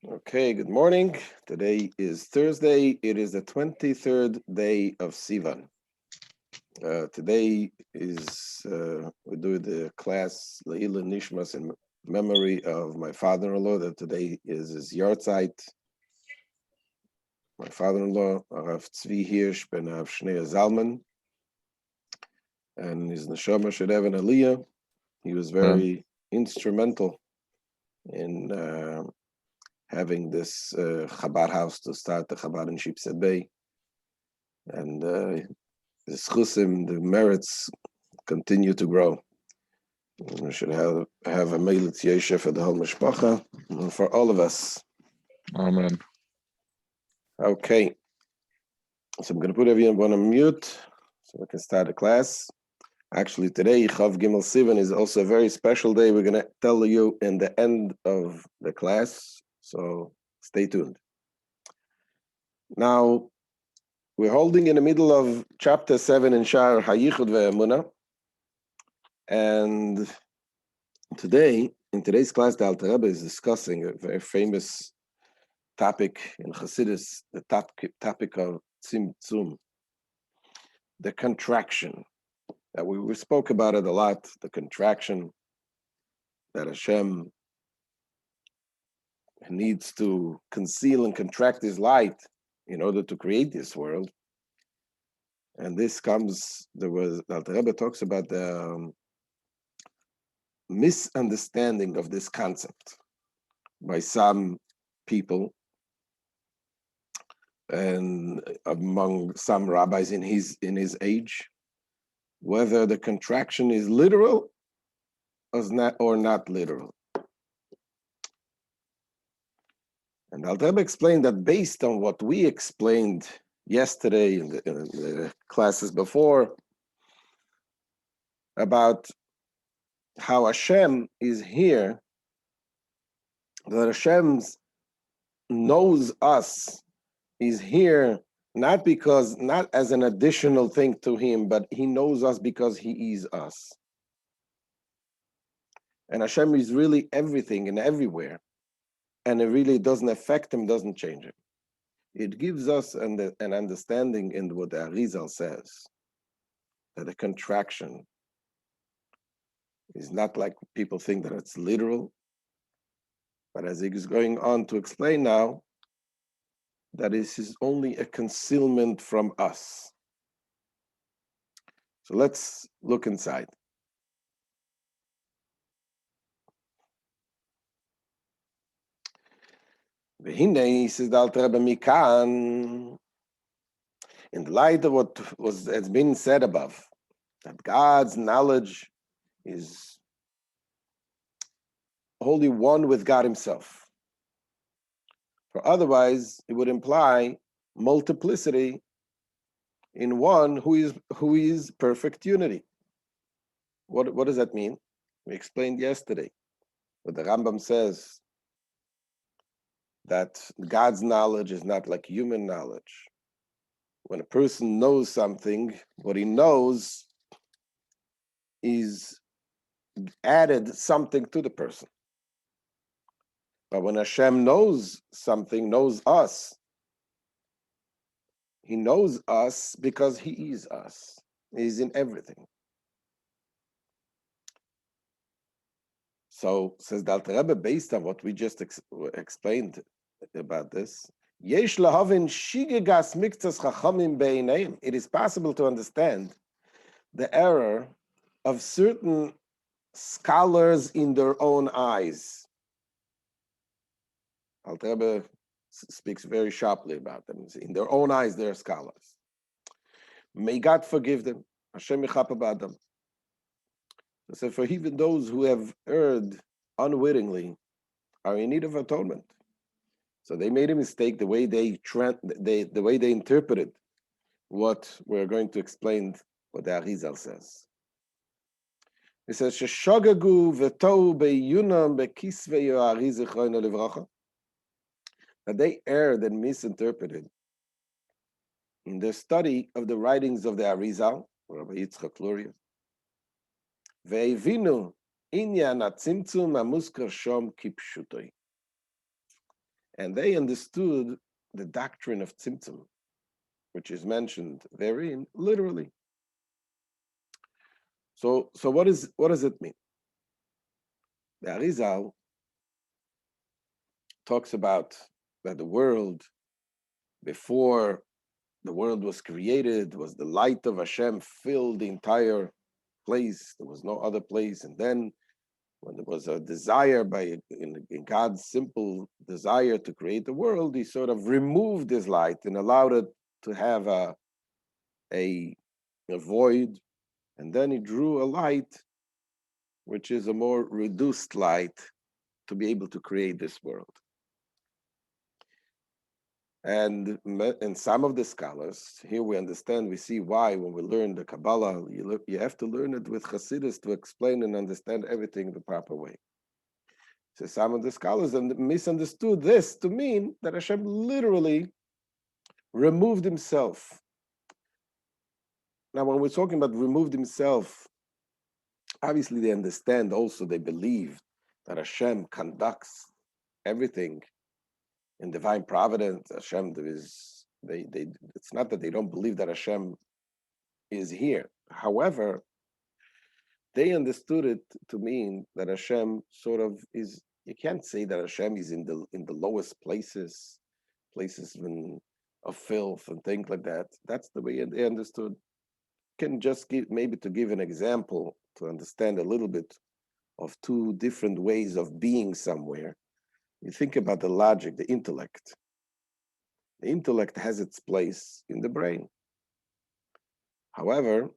Okay, good morning. Today is Thursday. It is the 23rd day of Sivan. Today is, we do the class Leila Nishmas in memory of my father-in-law, that today is his yahrzeit. My father-in-law, Rav Tzvi Hirsch ben Rav Shlomo Zalman, and his neshama Sherev and Aliyah. He was very instrumental in having this Chabad house to start the Chabad in Sheepshead Bay. And the schusim, the merits continue to grow. And we should have a Meilit Yesha for the whole Mishpacha and for all of us. Amen. Okay. So I'm going to put everyone on mute so we can start the class. Actually, today, Chav Gimel Sivan is also a very special day. We're going to tell you in the end of the class. So stay tuned. Now, we're holding in the middle of chapter 7 in Shaar, Hayichud VeHaemuna. And today, in today's class, the Alter Rebbe is discussing a very famous topic in Chassidus, the topic of Tzimtzum, the contraction. That we spoke about it a lot, the contraction that Hashem needs to conceal and contract his light in order to create this world. And this comes, the Alter Rebbe talks about the misunderstanding of this concept by some people and among some rabbis in his age, whether the contraction is literal or not literal. And Alter Rebbe explained that based on what we explained yesterday in the classes before about how Hashem is here, that Hashem knows us, is here not as an additional thing to him, but he knows us because he is us. And Hashem is really everything and everywhere. And it really doesn't affect him, doesn't change him. It gives us an understanding in what the Arizal says, that a contraction is not like people think that it's literal, but as he is going on to explain now, that this is only a concealment from us. So let's look inside. VeHaemuna, says the Alter Rebbe Mikan, in the light of what has been said above, that God's knowledge is wholly one with God himself. For otherwise, it would imply multiplicity in one who is perfect unity. What does that mean? We explained yesterday what the Rambam says, that God's knowledge is not like human knowledge. When a person knows something, what he knows is added something to the person. But when Hashem knows something, knows us, he knows us because he is us. He's in everything. So, says the Alter Rebbe, based on what we just explained about this, it is possible to understand the error of certain scholars in their own eyes. Alter Rebbe speaks very sharply about them. In their own eyes, they're scholars. May God forgive them. Hashem yichap about them. So for even those who have erred unwittingly are in need of atonement. So they made a mistake the way they interpreted what we're going to explain, what the Arizal says. It says, "Sheshagagu v'tou be'yunam be'kisvei Yo'ari zichrono livracha." That they erred and misinterpreted in their study of the writings of the Arizal, Rabbi Yitzchak Luria. Ve'evinu inyan hatzimtzum hamuskar shom kipshutoi. And they understood the doctrine of Tzimtzum, which is mentioned therein literally. So what does it mean? The Arizal talks about that the world, before the world was created, was the light of Hashem filled the entire place. There was no other place. And then when there was a desire in God's simple desire to create the world, he sort of removed his light and allowed it to have a void. And then he drew a light, which is a more reduced light, to be able to create this world. And some of the scholars, here we understand, we see why when we learn the Kabbalah, you have to learn it with Hasidus to explain and understand everything the proper way. So some of the scholars misunderstood this to mean that Hashem literally removed himself. Now, when we're talking about removed himself, obviously they understand also, they believe that Hashem conducts everything in divine providence. Hashem, it's not that they don't believe that Hashem is here. However, they understood it to mean that Hashem sort of is, you can't say that Hashem is in the lowest places of filth and things like that. That's the way they understood. Can just give, maybe to give an example to understand a little bit of two different ways of being somewhere. You think about the logic, the intellect. The intellect has its place in the brain. However,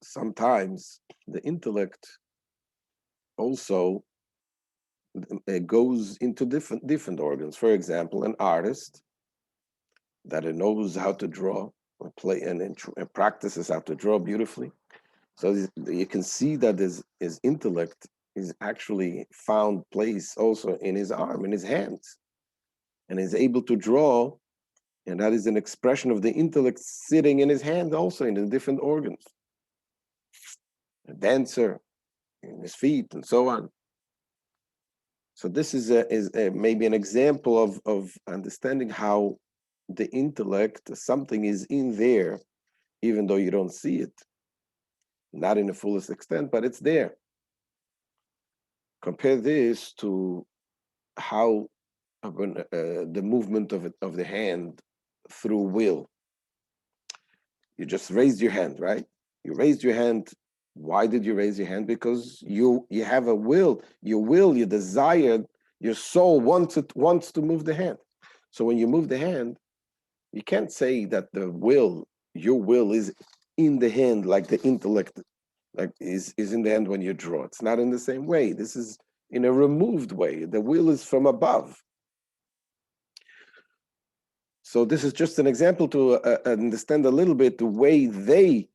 sometimes the intellect also goes into different organs. For example, an artist that knows how to draw, or play, and practices how to draw beautifully. So you can see that his intellect is actually found place also in his arm, in his hands, and is able to draw, and that is an expression of the intellect sitting in his hand also in the different organs. A dancer, in his feet, and so on. So this is maybe an example of understanding how the intellect, something is in there, even though you don't see it. Not in the fullest extent, but it's there. Compare this to how the movement of the hand through will. You just raised your hand, right? You raised your hand. Why did you raise your hand? Because you have a will. Your will, your desire, your soul wants to move the hand. So when you move the hand, you can't say that your will is in the hand like the intellect like is in the hand when you draw. It's not in the same way. This is in a removed way. The will is from above. So this is just an example to understand a little bit the way they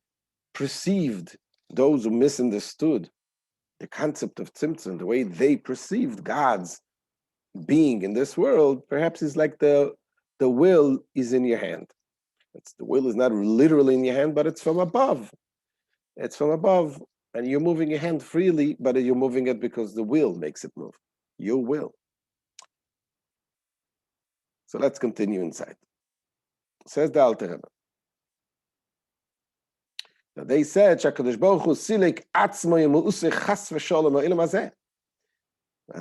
perceived, those who misunderstood the concept of Tzimtzum, the way they perceived God's being in this world, perhaps is like the will is in your hand. The will is not literally in your hand, but it's from above. It's from above, and you're moving your hand freely, but you're moving it because the will makes it move. Your will. So let's continue inside. Says the Alter Rebbe. Now they said, "Shakadosh Baruch Hu silik atzmo yemuusei chas v'sholom ha'ilam hazeh."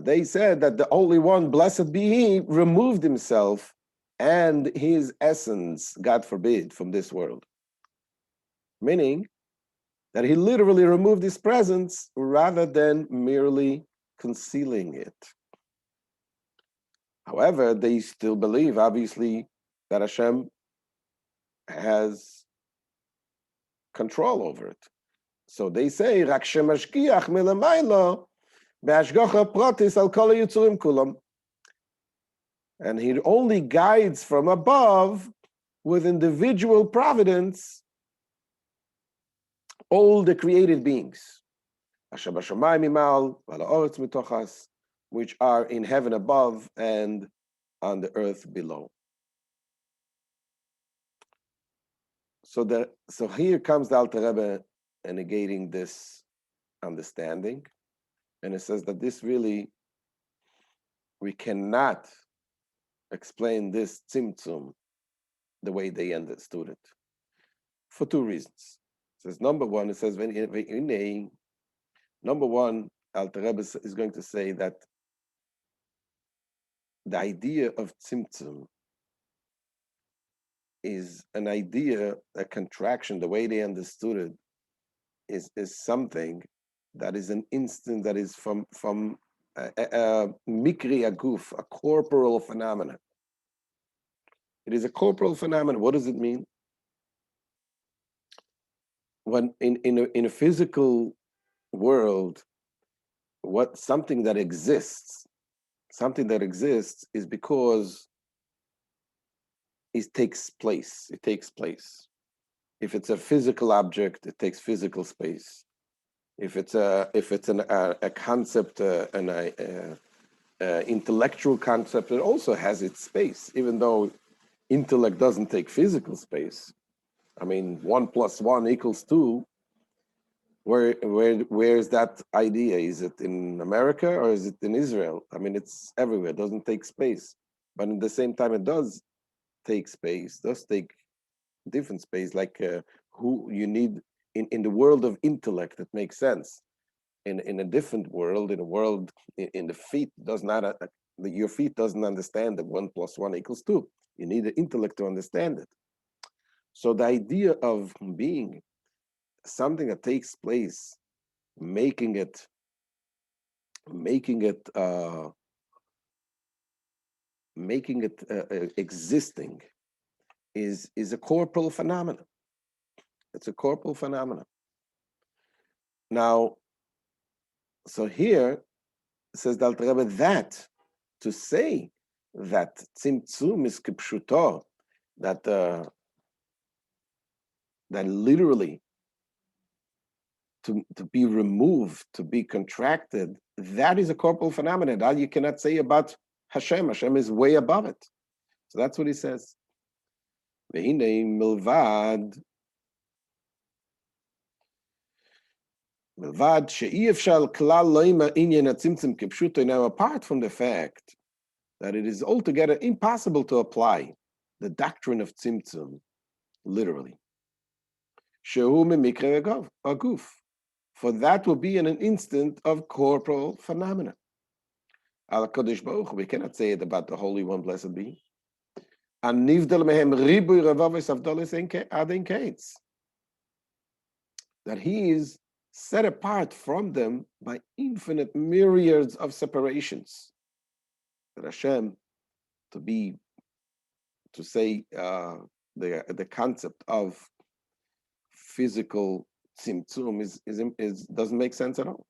They said that the Holy One, blessed be He, removed Himself and His essence, God forbid, from this world. Meaning that He literally removed His presence rather than merely concealing it. However, they still believe, obviously, that Hashem has control over it. So they say, "Rak shemashgiach milamaylo be'ashgacha pratis al kol hayitzurim kulam." And He only guides from above with individual providence all the created beings, which are in heaven above and on the earth below. So here comes the Alter Rebbe negating this understanding, and it says that this really, we cannot explain this tzimtzum the way they understood it for two reasons. It says number one, it says number one, Alter Rebbe is going to say that the idea of tzimtzum is an idea, a contraction, the way they understood it is something that is an instant, that is from mikri aguf, a corporal phenomenon. It is a corporal phenomenon. What does it mean? When in a physical world, something that exists is because it takes place. It takes place. If it's a physical object, it takes physical space. If it's a concept, an intellectual concept, it also has its space, even though intellect doesn't take physical space. I mean, 1 + 1 = 2. Where is that idea? Is it in America or is it in Israel? I mean, it's everywhere. It doesn't take space, but at the same time, it does take space. Does take different space. Like who you need in the world of intellect, it makes sense. In a different world, in the feet does not. Your feet doesn't understand that 1 + 1 = 2. You need the intellect to understand it. So the idea of being something that takes place, making it existing is a corporal phenomenon. It's a corporal phenomenon. Now, so here says the Alter Rebbe that to say that tzimtzum is kipshuto, that literally to be removed, to be contracted, that is a corporal phenomenon. That you cannot say about Hashem. Hashem is way above it. So that's what he says. VeHaemuna milvad she'iyefshal klal loima inyan hatzimtzum kipshuto. Now, apart from the fact that it is altogether impossible to apply the doctrine of tzimtzum literally, shehu mimikre aguf, for that will be in an instant of corporal phenomena. Al Kadosh Baruch Hu, we cannot say it about the Holy One, blessed be. And nivdal mehem ribuy revaves avdalos adin kates, that he is set apart from them by infinite myriads of separations. That Hashem, to say the concept of physical tzimtzum is doesn't make sense at all.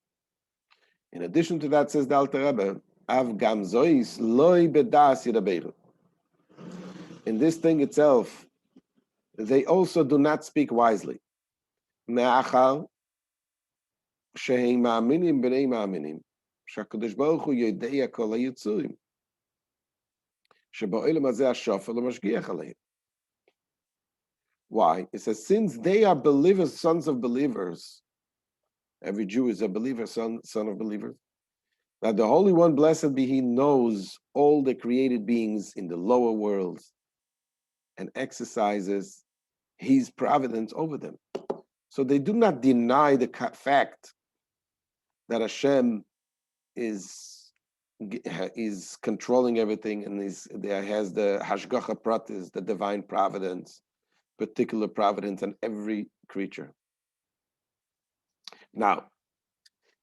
In addition to that, says the Alter Rebbe, Av gam zois loy bedas yidabeiru. In this thing itself, they also do not speak wisely. Me'achal sheheim ma'aminim b'nei ma'aminim shakadosh baruch hu yodea kol hayitzurim sheba'olam hazeh hashofel u'mashgiach aleim. Why? It says, since they are believers, sons of believers, every Jew is a believer, son of believers, that the Holy One, blessed be He, knows all the created beings in the lower worlds and exercises His providence over them. So they do not deny the fact that Hashem is controlling everything and has the hashgacha pratis, the divine providence, particular providence on every creature. Now,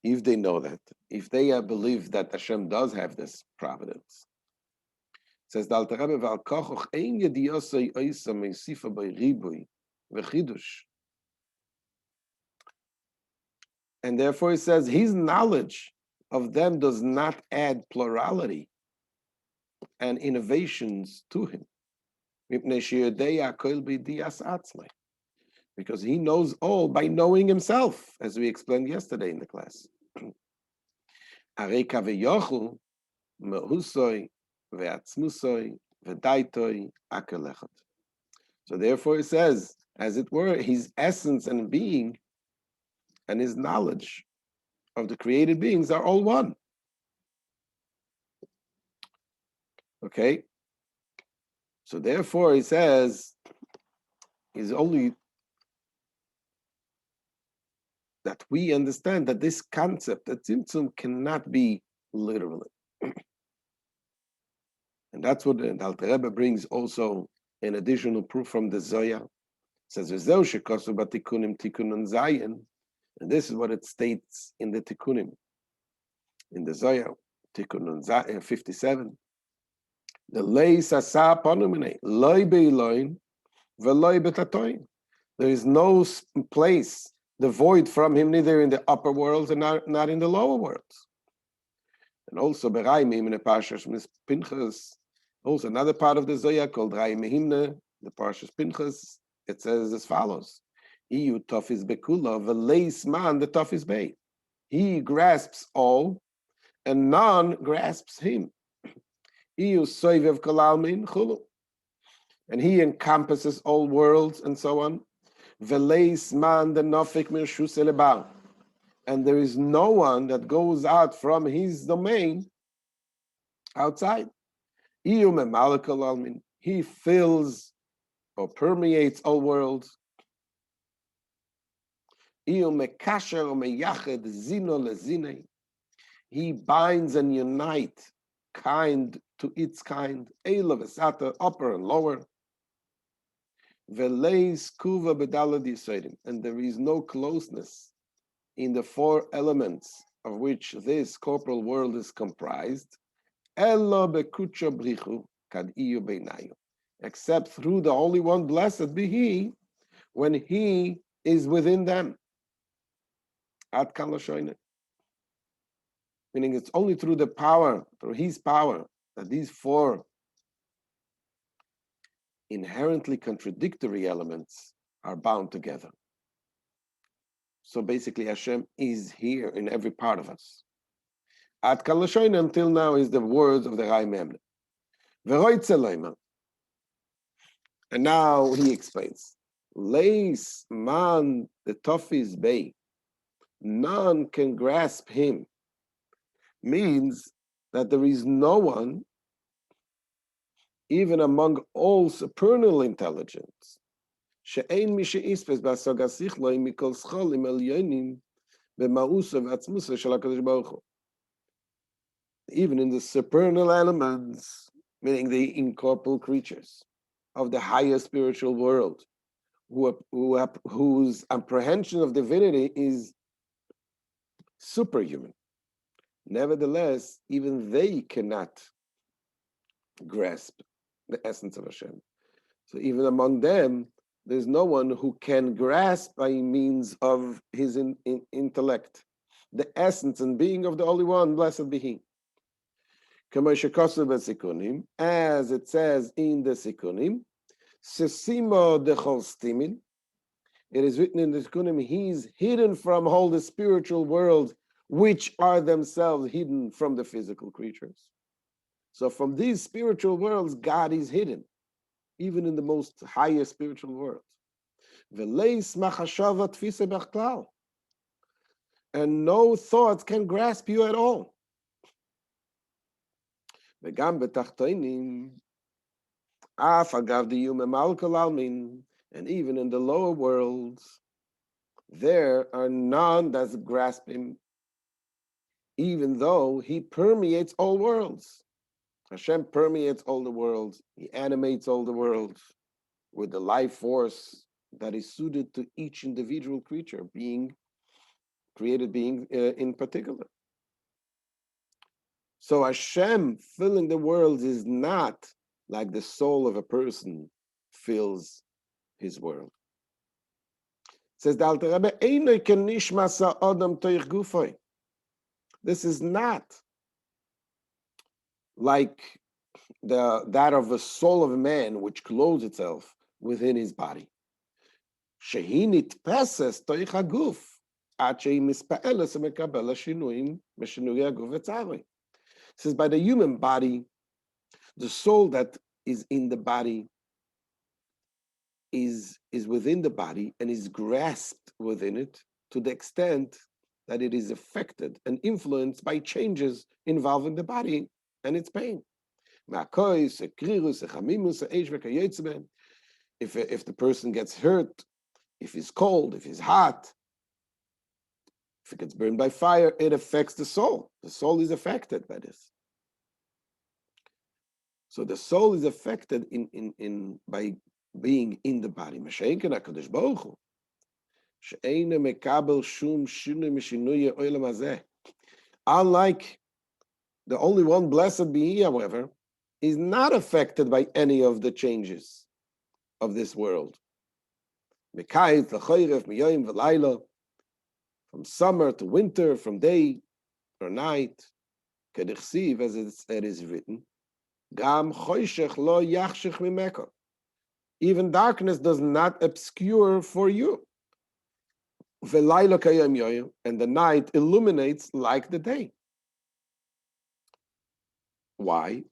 if they know that, if they believe that Hashem does have this providence, says the Alter Rebbe, "V'al kochoch ein yediyosei oisa meisifa b'ribuy v'chidush." And therefore, he says his knowledge of them does not add plurality and innovations to him, because he knows all by knowing himself, as we explained yesterday in the class. So therefore he says, as it were, his essence and being and his knowledge of the created beings are all one. Okay? So therefore, he says, is only that we understand that this concept, that Tzimtzum, cannot be literally. And that's what the Alter Rebbe brings also an additional proof from the Zohar. It says, "V'zeu shekosu b'tikunim tikunun zayin," and this is what it states in the Tikunim, in the Zohar, Tikunun 57. The lei sasa panumine loy beiloin v'loy betatoin. There is no place devoid from him, neither in the upper worlds and not in the lower worlds. And also VeHaemuna in the Parshas Pinchas, also another part of the Zohar called VeHaemuna, the Parshas Pinchas, it says as follows: "Iyu tofis bekula v'leis man the tofis bei." He grasps all, and none grasps him. Iyu soivev kalalmin chulu, and he encompasses all worlds and so on. V'leis man the nofik mirshus elebal, and there is no one that goes out from his domain outside. He fills or permeates all worlds. He binds and unites kind to its kind, upper and lower. And there is no closeness in the four elements of which this corporal world is comprised, except through the Holy One, blessed be He, when He is within them. Meaning it's only through the power, through His power, that these four inherently contradictory elements are bound together. So basically, Hashem is here in every part of us. At Kalashoin until now is the words of the VeHaemuna. And now he explains. Leis man the tofis bei. None can grasp him. Means that there is no one, even among all supernal intelligence, even in the supernal elements, meaning the incorporeal creatures of the higher spiritual world, whose apprehension of divinity is superhuman. Nevertheless, even they cannot grasp the essence of Hashem. So even among them, there's no one who can grasp by means of his intellect the essence and being of the Holy One, blessed be He. As it says in the Sikunim, it is written in the Sikunim, He's hidden from all the spiritual worlds, which are themselves hidden from the physical creatures. So from these spiritual worlds, God is hidden, even in the most higher spiritual world. And no thoughts can grasp you at all. And even in the lower worlds, there are none that grasp Him, even though He permeates all worlds. Hashem permeates all the worlds. He animates all the worlds with the life force that is suited to each individual creature, created being in particular. So Hashem filling the world is not like the soul of a person fills his world. It says the Alter Rebbe, this is not like that of the soul of a man which clothes itself within his body. It says by the human body, the soul that is in the body is within the body and is grasped within it to the extent that it is affected and influenced by changes involving the body and its pain. If the person gets hurt, if he's cold, if he's hot, if it gets burned by fire, it affects the soul. The soul is affected by this. So the soul is affected by being in the body. Unlike the only one, blessed be He, however, is not affected by any of the changes of this world. From summer to winter, from day or night, as it is written, even darkness does not obscure for you. And the night illuminates like the day. Why?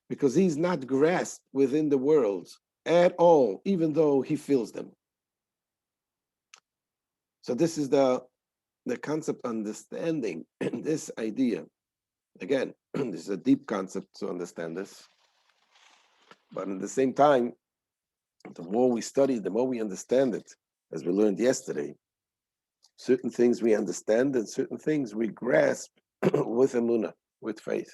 Because he's not grasped within the world at all, even though he feels them. So this is the concept, understanding this idea. Again, this is a deep concept to understand this. But at the same time, the more we study, the more we understand it, as we learned yesterday. Certain things we understand and certain things we grasp with VeHaemuna, with faith.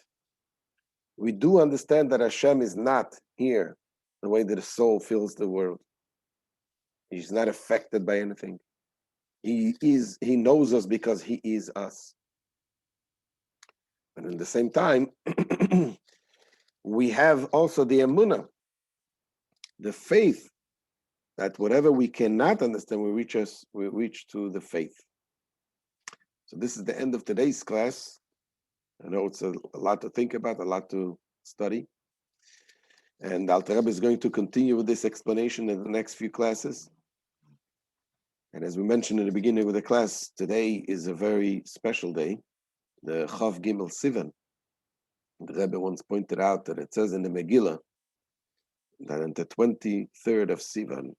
We do understand that Hashem is not here the way that the soul feels the world. He's not affected by anything. He knows us because He is us. And at the same time, we have also the Emunah, the faith, that whatever we cannot understand, we reach to the faith. So this is the end of today's class. I know it's a lot to think about, a lot to study. And Alter Rebbe is going to continue with this explanation in the next few classes. And as we mentioned in the beginning of the class, today is a very special day, the Chav Gimel Sivan. The Rebbe once pointed out that it says in the Megillah that on the 23rd of Sivan,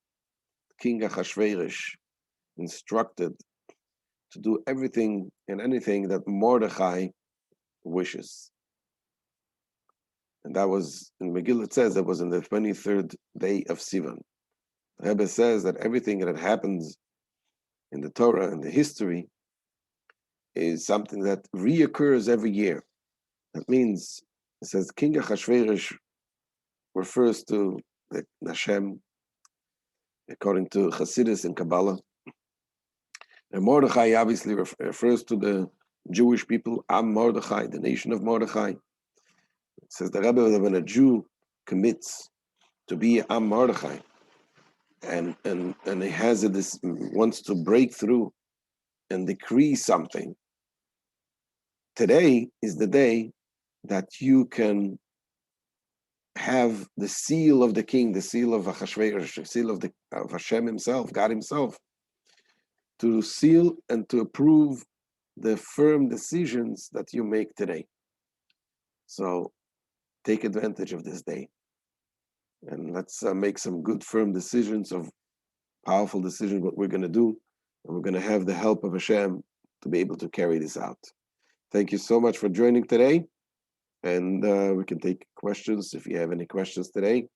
King Achashverosh instructed to do everything and anything that Mordechai wishes. And that was, in Megillah it says, that was in the 23rd day of Sivan. The Rebbe says that everything that happens in the Torah and the history is something that reoccurs every year. That means, it says, King Achashverosh refers to the Hashem, according to Hasidus and Kabbalah. And Mordechai obviously refers to the Jewish people, Am Mordechai, the nation of Mordechai. It says the Rebbe, when a Jew commits to be Am Mordechai, and he has this, wants to break through and decree something, today is the day that you can have the seal of the king, the seal of Achashverosh, the seal of Hashem himself, God himself, to seal and to approve the firm decisions that you make today. So take advantage of this day. And let's make some good, firm decisions, of powerful decisions, what we're going to do. And we're going to have the help of Hashem to be able to carry this out. Thank you so much for joining today. And we can take questions if you have any questions today.